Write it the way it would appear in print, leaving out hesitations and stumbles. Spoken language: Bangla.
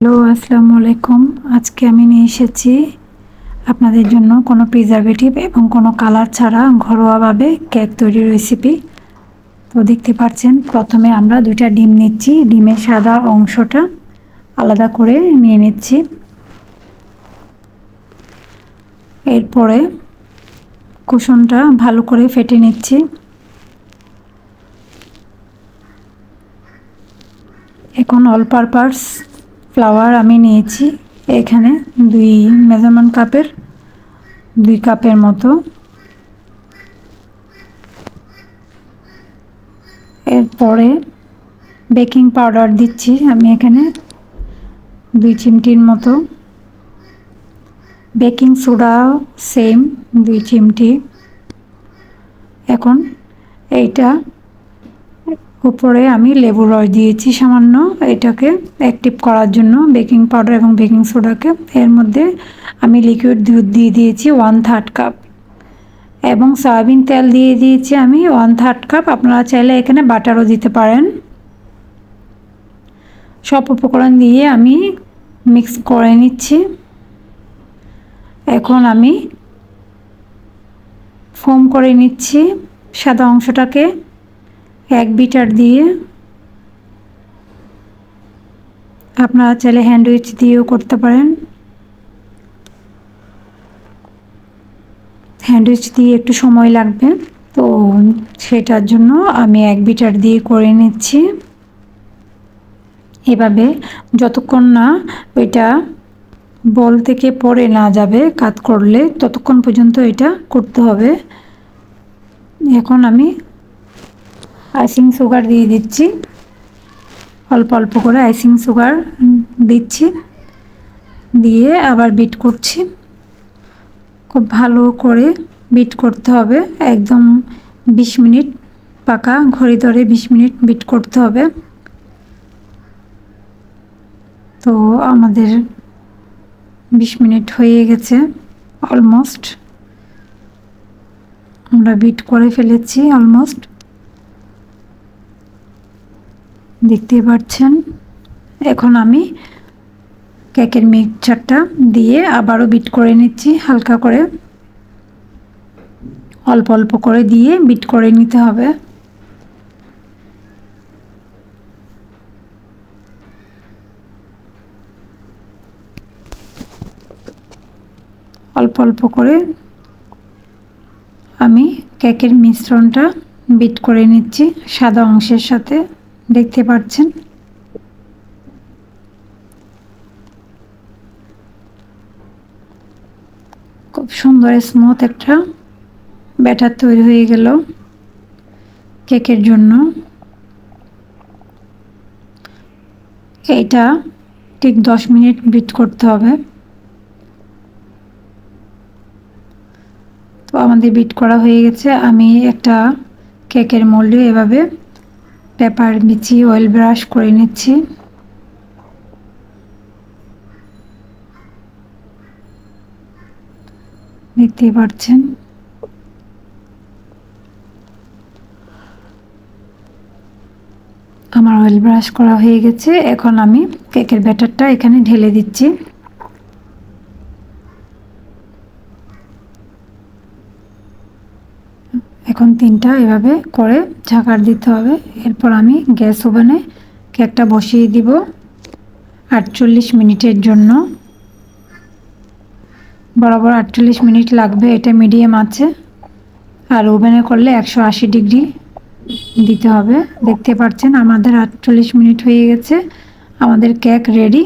হ্যালো, আসসালামু আলাইকুম। আজকে আমি নিয়ে এসেছি আপনাদের জন্য কোনো প্রিজারভেটিভ এবং কোনো কালার ছাড়া ঘরোয়াভাবে কেক তৈরির রেসিপি। তো দেখতে পাচ্ছেন, প্রথমে আমরা দুইটা ডিম নিচ্ছি। ডিমের সাদা অংশটা আলাদা করে নিয়ে নিচ্ছি। এরপরে কুসুমটা ভালো করে ফেটে নিচ্ছি। এখন অল পারপাস ফ্লাওয়ার আমি নিয়েছি, এখানে 2 মেজারমেন্ট কাপের 2 কাপের মতো। এরপরে বেকিং পাউডার দিচ্ছি আমি এখানে 2 চিমটির মতো। বেকিং সোডা সেম 2 চিমটি। এখন এইটা উপরে আমি লেবুর রস দিয়েছি সামান্য, এটাকে অ্যাক্টিভ করার জন্য বেকিং পাউডার এবং বেকিং সোডাকে। এর মধ্যে আমি লিকুইড দুধ দিয়ে দিয়েছি 1/3 কাপ এবং সয়াবিন তেল দিয়ে দিয়েছি আমি 1/3 কাপ। আপনারা চাইলে এখানে বাটারও দিতে পারেন। সব উপকরণ দিয়ে আমি মিক্স করে নিচ্ছি। এখন আমি ফোম করে নিচ্ছি সাদা অংশটাকে এক বিটার দিয়ে। আপনারা চাইলে হ্যান্ডউইচ দিয়েও করতে পারেন। হ্যান্ডউইচ দিয়ে একটু সময় লাগবে, তো সেটার জন্য আমি এক বিটার দিয়ে করে নিচ্ছি। এভাবে যতক্ষণ না ওইটা বল থেকে পড়ে না যাবে কাত করলে, ততক্ষণ পর্যন্ত এটা করতে হবে। এখন আমি আইসিং সুগার দিয়ে দিচ্ছি, অল্প অল্প করে আইসিং সুগার দিচ্ছি, দিয়ে আবার বিট করছি। খুব ভালো করে বিট করতে হবে, একদম 20 মিনিট পাকা ঘড়ি ধরে 20 মিনিট বিট করতে হবে। তো আমাদের 20 মিনিট হয়ে গেছে অলমোস্ট, আমরা বিট করে ফেলেছি অলমোস্ট, দেখতেই পাচ্ছেন। এখন আমি কেকের মিক্সচারটা দিয়ে আবারও বিট করে নিচ্ছি হালকা করে, অল্প অল্প করে দিয়ে বিট করে নিতে হবে। অল্প অল্প করে আমি কেকের মিশ্রণটা বিট করে নিচ্ছি সাদা অংশের সাথে, দেখতে পাচ্ছেন। খুব সুন্দর স্মুথ একটা ব্যাটার তৈরি হয়ে গেল কেকের জন্য। এইটা ঠিক 10 মিনিট বিট করতে হবে। তো আমাদের বিট করা হয়ে গেছে। আমি একটা কেকের মোল্ডে এভাবে পেপার বিছিয়ে অয়েল ব্রাশ করে নিচ্ছি। দেখতেই পাচ্ছেন। আমার অয়েল ব্রাশ করা হয়ে গেছে। এখন আমি কেকের ব্যাটারটা এখানে ঢেলে দিচ্ছি। এখন 3টা এভাবে করে ঝাঁকার দিতে হবে। এরপর আমি গ্যাস ওভেনে কেকটা বসিয়ে দিব 48 মিনিটের জন্য। বরাবর 48 মিনিট লাগবে, এটা মিডিয়াম আছে। আর ওভেনে করলে 180 ডিগ্রি দিতে হবে। দেখতে পাচ্ছেন আমাদের 48 মিনিট হয়ে গেছে, আমাদের কেক রেডি।